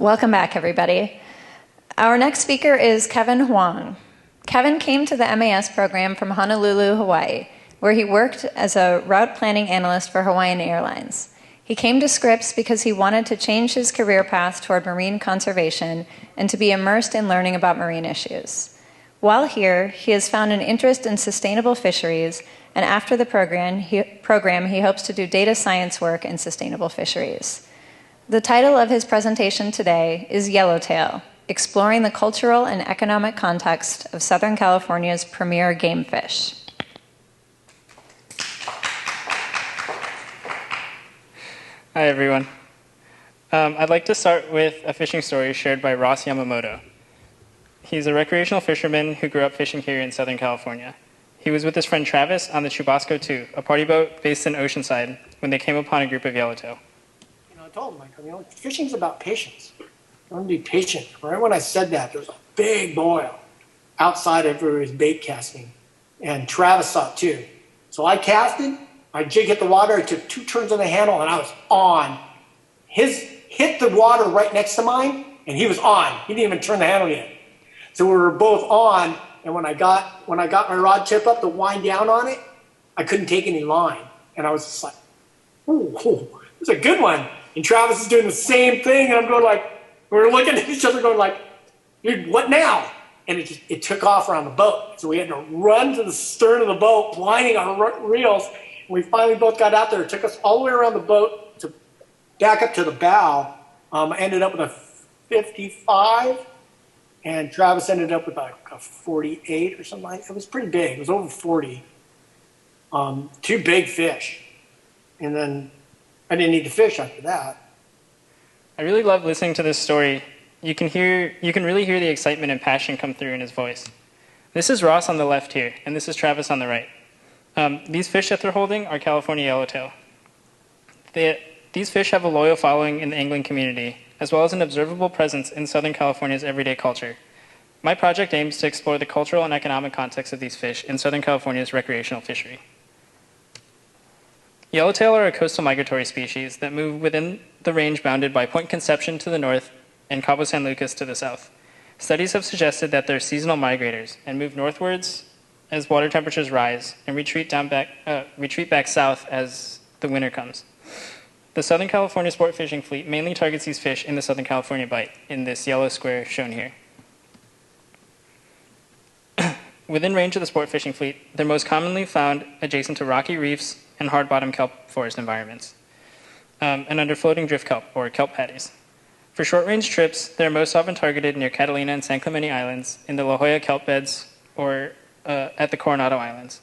Welcome back, everybody. Our next speaker is Kevin Huang. Kevin came to the MAS program from Honolulu, Hawaii, where he worked as a route planning analyst for Hawaiian Airlines. He came to Scripps because he wanted to change his career path toward marine conservation and to be immersed in learning about marine issues. While here, he has found an interest in sustainable fisheries, and after the program, he hopes to do data science work in sustainable fisheries. The title of his presentation today is Yellowtail, Exploring the Cultural and Economic Context of Southern California's Premier Game Fish. Hi, everyone. I'd like to start with a fishing story shared by Ross Yamamoto. He's a recreational fisherman who grew up fishing here in Southern California. He was with his friend Travis on the Chubasco II, a party boat based in Oceanside, when they came upon a group of yellowtail. I told him, fishing's about patience. I want to be patient. Right when I said that, there was a big boil outside of where he was bait casting, and Travis saw it too. So I casted, my jig hit the water, I took 2 turns on the handle, and I was on. His hit the water right next to mine, and he was on. He didn't even turn the handle yet. So we were both on, and when I got my rod tip up to wind down on it, I couldn't take any line. And I was just like, ooh, this is a good one. And Travis is doing the same thing, and I'm going like, we're looking at each other going like, dude, what now? And it took off around the boat. So we had to run to the stern of the boat, winding our reels. And we finally both got out there. It took us all the way around the boat to back up to the bow. I ended up with a 55, and Travis ended up with like a 48 or something like that. It was pretty big. It was over 40. 2 big fish. And then I didn't need to fish after that. I really love listening to this story. You can really hear the excitement and passion come through in his voice. This is Ross on the left here, and this is Travis on the right. These fish that they're holding are California yellowtail. These fish have a loyal following in the angling community, as well as an observable presence in Southern California's everyday culture. My project aims to explore the cultural and economic context of these fish in Southern California's recreational fishery. Yellowtail are a coastal migratory species that move within the range bounded by Point Conception to the north and Cabo San Lucas to the south. Studies have suggested that they're seasonal migrators and move northwards as water temperatures rise and retreat back south as the winter comes. The Southern California sport fishing fleet mainly targets these fish in the Southern California Bight, in this yellow square shown here. Within range of the sport fishing fleet, they're most commonly found adjacent to rocky reefs and hard-bottom kelp forest environments, and under floating drift kelp, or kelp patties. For short-range trips, they're most often targeted near Catalina and San Clemente Islands, in the La Jolla kelp beds, or at the Coronado Islands.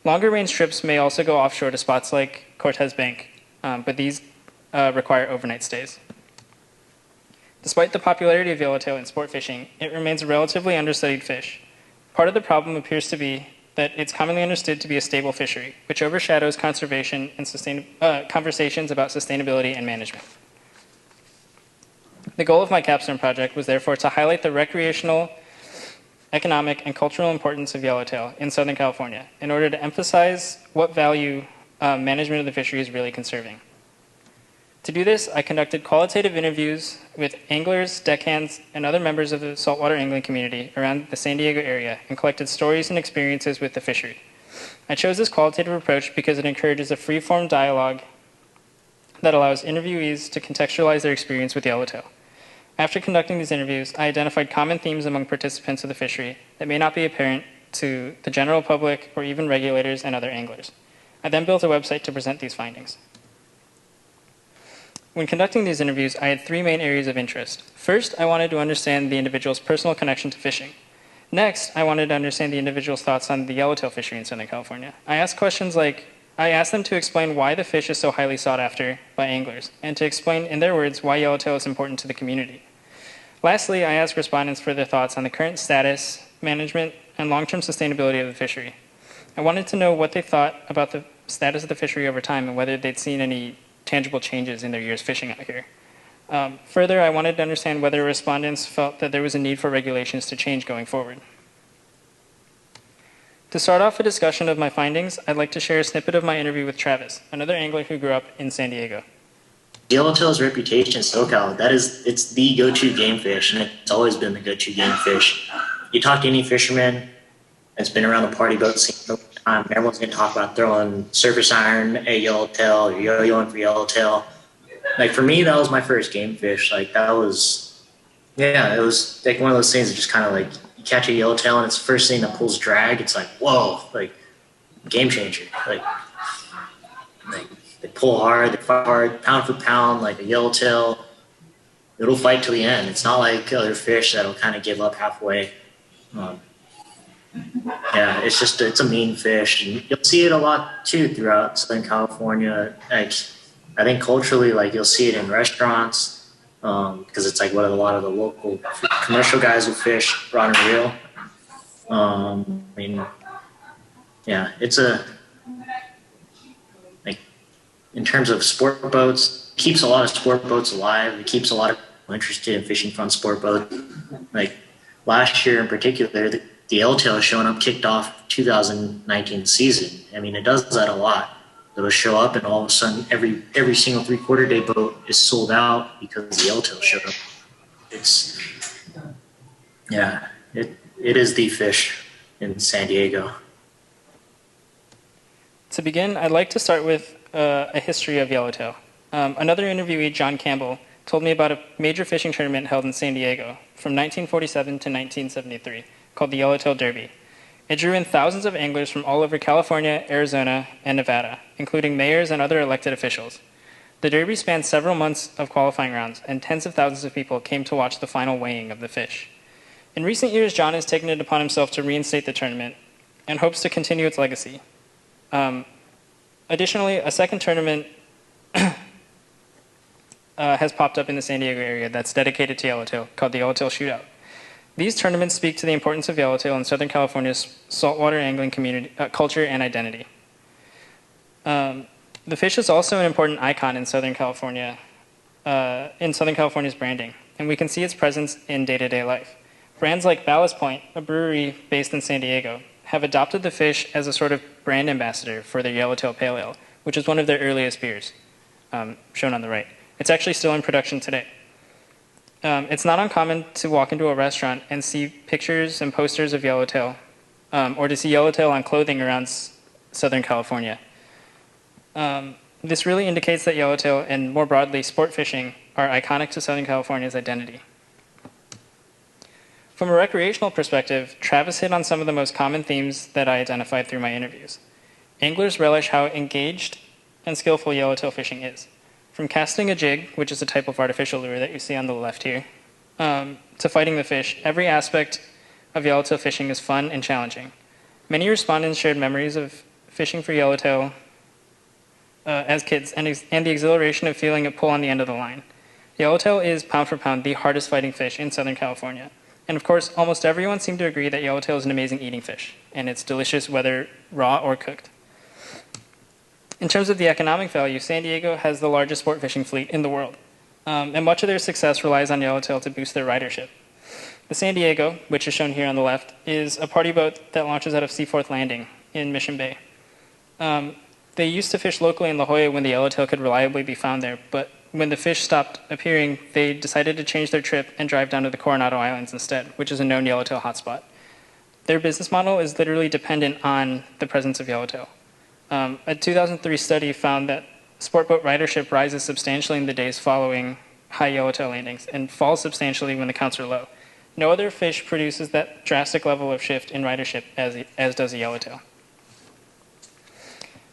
Longer-range trips may also go offshore to spots like Cortez Bank, but these require overnight stays. Despite the popularity of yellowtail in sport fishing, it remains a relatively understudied fish. Part of the problem appears to be that it's commonly understood to be a stable fishery, which overshadows conservation and conversations about sustainability and management. The goal of my Capstone project was therefore to highlight the recreational, economic, and cultural importance of yellowtail in Southern California in order to emphasize what value management of the fishery is really conserving. To do this, I conducted qualitative interviews with anglers, deckhands, and other members of the saltwater angling community around the San Diego area and collected stories and experiences with the fishery. I chose this qualitative approach because it encourages a free-form dialogue that allows interviewees to contextualize their experience with yellowtail. After conducting these interviews, I identified common themes among participants of the fishery that may not be apparent to the general public or even regulators and other anglers. I then built a website to present these findings. When conducting these interviews, I had 3 main areas of interest. First, I wanted to understand the individual's personal connection to fishing. Next, I wanted to understand the individual's thoughts on the yellowtail fishery in Southern California. I asked questions like, I asked them to explain why the fish is so highly sought after by anglers, and to explain, in their words, why yellowtail is important to the community. Lastly, I asked respondents for their thoughts on the current status, management, and long-term sustainability of the fishery. I wanted to know what they thought about the status of the fishery over time and whether they'd seen any tangible changes in their years fishing out here. Further, I wanted to understand whether respondents felt that there was a need for regulations to change going forward. To start off a discussion of my findings, I'd like to share a snippet of my interview with Travis, another angler who grew up in San Diego. Yellowtail's reputation in SoCal, it's the go-to game fish, and it's always been the go-to game fish. You talk to any fisherman that's been around the party boat scene for a long time, everyone's going to talk about throwing surface iron at Yellowtail or yo-yoing for Yellowtail. Like, for me, that was my first game fish. Like, it was like one of those things that just kind of like, you catch a Yellowtail and it's the first thing that pulls drag. It's like, whoa, like, game changer. Like they pull hard, they fight hard, pound for pound, like a Yellowtail. It'll fight to the end. It's not like other fish that'll kind of give up halfway. It's a mean fish. And you'll see it a lot, too, throughout Southern California. Like, I think culturally, like, you'll see it in restaurants because it's like what a lot of the local commercial guys will fish, rod and reel. It's in terms of sport boats, it keeps a lot of sport boats alive. It keeps a lot of people interested in fishing from sport boats. Like last year in particular, the Yellowtail showing up kicked off 2019 season. I mean, it does that a lot. It'll show up and all of a sudden every single 3/4 day boat is sold out because the Yellowtail showed up. It is the fish in San Diego. To begin, I'd like to start with a history of Yellowtail. Another interviewee, John Campbell, told me about a major fishing tournament held in San Diego from 1947 to 1973 called the Yellowtail Derby. It drew in thousands of anglers from all over California, Arizona, and Nevada, including mayors and other elected officials. The Derby spanned several months of qualifying rounds, and tens of thousands of people came to watch the final weighing of the fish. In recent years, John has taken it upon himself to reinstate the tournament and hopes to continue its legacy. Additionally, a second tournament has popped up in the San Diego area that's dedicated to Yellowtail, called the Yellowtail Shootout. These tournaments speak to the importance of Yellowtail in Southern California's saltwater angling community, culture and identity. The fish is also an important icon in Southern California, in Southern California's branding, and we can see its presence in day-to-day life. Brands like Ballast Point, a brewery based in San Diego, have adopted the fish as a sort of brand ambassador for their Yellowtail Pale Ale, which is one of their earliest beers, shown on the right. It's actually still in production today. It's not uncommon to walk into a restaurant and see pictures and posters of Yellowtail, or to see Yellowtail on clothing around Southern California. This really indicates that Yellowtail, and more broadly, sport fishing, are iconic to Southern California's identity. From a recreational perspective, Travis hit on some of the most common themes that I identified through my interviews. Anglers relish how engaged and skillful Yellowtail fishing is. From casting a jig, which is a type of artificial lure that you see on the left here, to fighting the fish, every aspect of Yellowtail fishing is fun and challenging. Many respondents shared memories of fishing for Yellowtail as kids and the exhilaration of feeling a pull on the end of the line. Yellowtail is, pound for pound, the hardest fighting fish in Southern California. And of course, almost everyone seemed to agree that Yellowtail is an amazing eating fish, and it's delicious whether raw or cooked. In terms of the economic value, San Diego has the largest sport fishing fleet in the world, and much of their success relies on Yellowtail to boost their ridership. The San Diego, which is shown here on the left, is a party boat that launches out of Seaforth Landing in Mission Bay. They used to fish locally in La Jolla when the Yellowtail could reliably be found there, but when the fish stopped appearing, they decided to change their trip and drive down to the Coronado Islands instead, which is a known Yellowtail hotspot. Their business model is literally dependent on the presence of Yellowtail. A 2003 study found that sport boat ridership rises substantially in the days following high Yellowtail landings and falls substantially when the counts are low. No other fish produces that drastic level of shift in ridership as does a Yellowtail.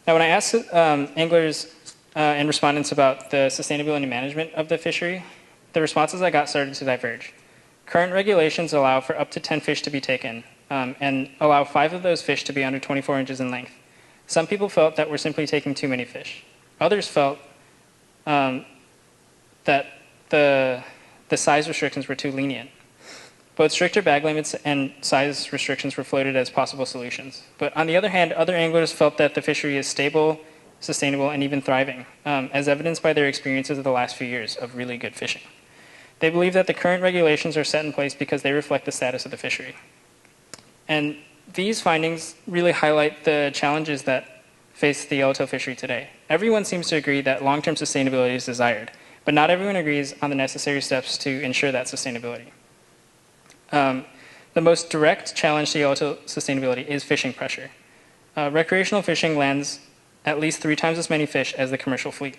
Now, when I asked anglers and respondents about the sustainability management of the fishery, the responses I got started to diverge. Current regulations allow for up to 10 fish to be taken and allow 5 of those fish to be under 24 inches in length. Some people felt that we're simply taking too many fish. Others felt that the size restrictions were too lenient. Both stricter bag limits and size restrictions were floated as possible solutions. But on the other hand, other anglers felt that the fishery is stable, sustainable, and even thriving, as evidenced by their experiences of the last few years of really good fishing. They believe that the current regulations are set in place because they reflect the status of the fishery. And these findings really highlight the challenges that face the Yellowtail fishery today. Everyone seems to agree that long-term sustainability is desired, but not everyone agrees on the necessary steps to ensure that sustainability. The most direct challenge to yellowtail sustainability is fishing pressure. Recreational fishing lands at least 3 times as many fish as the commercial fleet.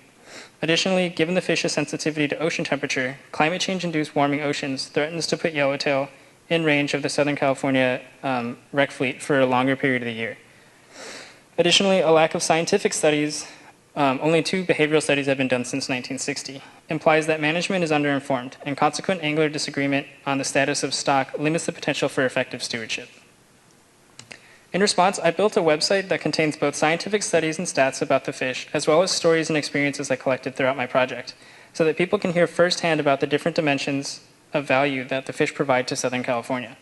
Additionally, given the fish's sensitivity to ocean temperature, climate change-induced warming oceans threatens to put yellowtail in range of the Southern California rec fleet for a longer period of the year. Additionally, a lack of scientific studies, only 2 behavioral studies have been done since 1960, implies that management is underinformed, and consequent angler disagreement on the status of stock limits the potential for effective stewardship. In response, I built a website that contains both scientific studies and stats about the fish, as well as stories and experiences I collected throughout my project, so that people can hear firsthand about the different dimensions of value that the fish provide to Southern California.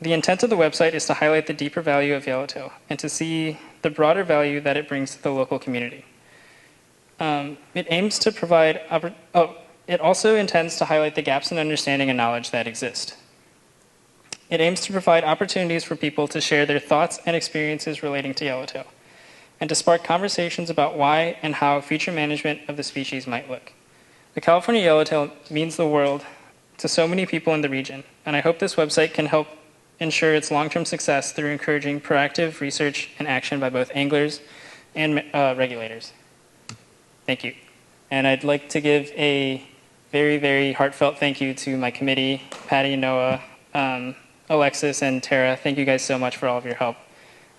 The intent of the website is to highlight the deeper value of yellowtail and to see the broader value that it brings to the local community. It aims to provide, it also intends to highlight the gaps in understanding and knowledge that exist. It aims to provide opportunities for people to share their thoughts and experiences relating to yellowtail, and to spark conversations about why and how future management of the species might look. The California yellowtail means the world to so many people in the region, and I hope this website can help ensure its long-term success through encouraging proactive research and action by both anglers and regulators. Thank you. And I'd like to give a very, very heartfelt thank you to my committee, Patty and Noah, Alexis and Tara. Thank you guys so much for all of your help.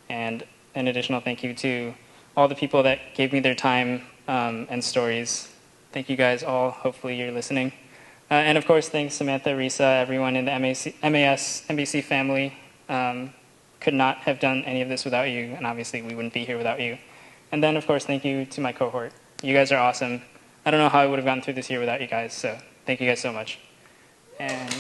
And an additional thank you to all the people that gave me their time and stories. Thank you guys all. Hopefully you're listening. And of course, thanks Samantha, Risa, everyone in the MAS, NBC family. Could not have done any of this without you, and obviously we wouldn't be here without you. And then, of course, thank you to my cohort. You guys are awesome. I don't know how I would have gotten through this year without you guys, so thank you guys so much. And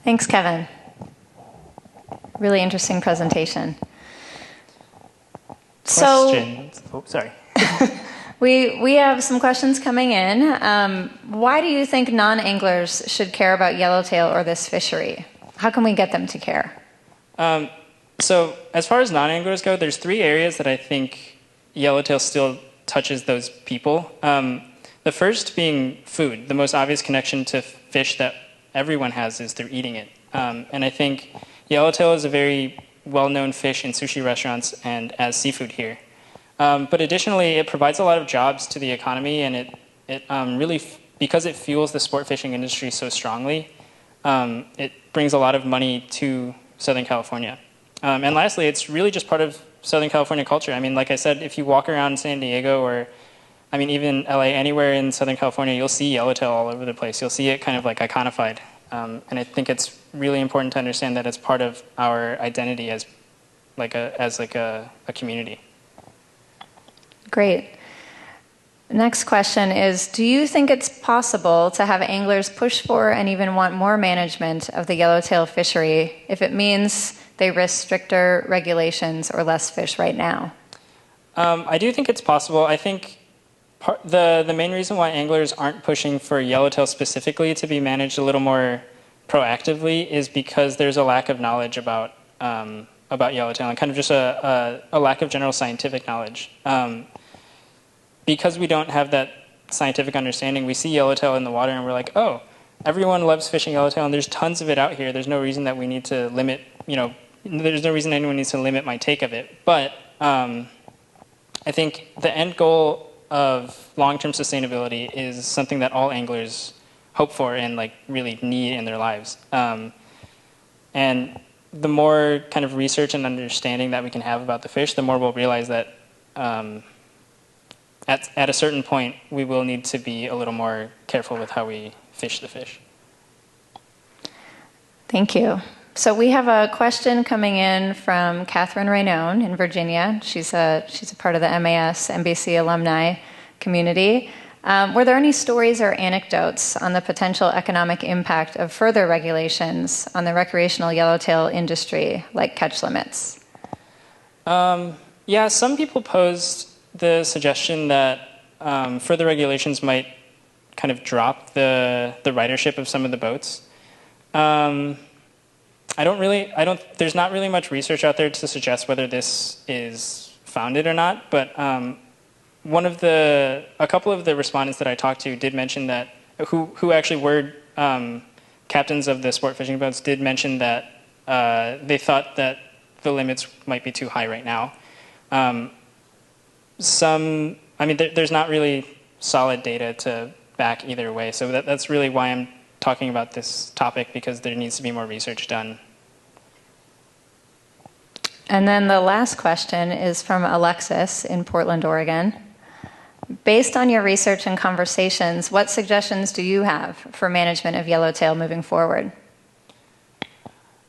thanks, Kevin. Really interesting presentation. questions? Sorry. We have some questions coming in. Why do you think non-anglers should care about yellowtail or this fishery? How can we get them to care? So as far as non-anglers go, there's 3 areas that I think yellowtail still touches those people. The first being food. The most obvious connection to fish that everyone has is through eating it. And I think yellowtail is a very well-known fish in sushi restaurants and as seafood here. But additionally, it provides a lot of jobs to the economy, and it really, because it fuels the sport fishing industry so strongly, it brings a lot of money to Southern California. And lastly, it's really just part of Southern California culture. I mean, like I said, if you walk around San Diego or, I mean, even LA, anywhere in Southern California, you'll see yellowtail all over the place. You'll see it kind of like iconified. And I think it's really important to understand that it's part of our identity as a community. Great. Next question is, do you think it's possible to have anglers push for and even want more management of the yellowtail fishery if it means they risk stricter regulations or less fish right now? I do think it's possible. I think the main reason why anglers aren't pushing for yellowtail specifically to be managed a little more proactively is because there's a lack of knowledge about yellowtail and kind of just a lack of general scientific knowledge. Because we don't have that scientific understanding, we see yellowtail in the water and we're like, oh, everyone loves fishing yellowtail and there's tons of it out here. There's no reason that we need to limit, there's no reason anyone needs to limit my take of it. But I think the end goal of long-term sustainability is something that all anglers hope for and really need in their lives. And the more kind of research and understanding that we can have about the fish, the more we'll realize that at a certain point, we will need to be a little more careful with how we fish the fish. Thank you. So we have a question coming in from Catherine Raynone in Virginia. She's a part of the MAS NBC alumni community. Were there any stories or anecdotes on the potential economic impact of further regulations on the recreational yellowtail industry, like catch limits? Yeah, some people posed the suggestion that further regulations might kind of drop the ridership of some of the boats. there's not really much research out there to suggest whether this is founded or not, but a couple of the respondents that I talked to did mention that, who actually were captains of the sport fishing boats, did mention that they thought that the limits might be too high right now. There's not really solid data to back either way, so that's really why I'm talking about this topic, because there needs to be more research done. And then the last question is from Alexis in Portland, Oregon. Based on your research and conversations, what suggestions do you have for management of yellowtail moving forward?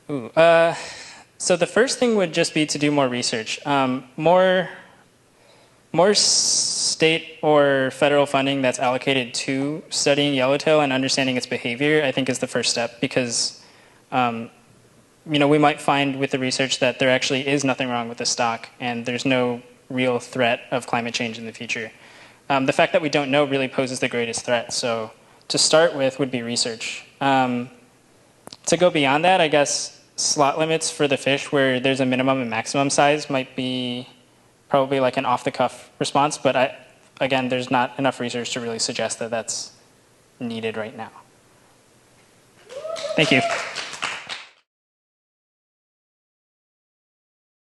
So the first thing would just be to do more research. More state or federal funding that's allocated to studying yellowtail and understanding its behavior, I think, is the first step, because we might find with the research that there actually is nothing wrong with the stock and there's no real threat of climate change in the future. The fact that we don't know really poses the greatest threat. So to start with would be research. To go beyond that, I guess slot limits for the fish where there's a minimum and maximum size might be probably like an off-the-cuff response, but again, there's not enough research to really suggest that that's needed right now. Thank you.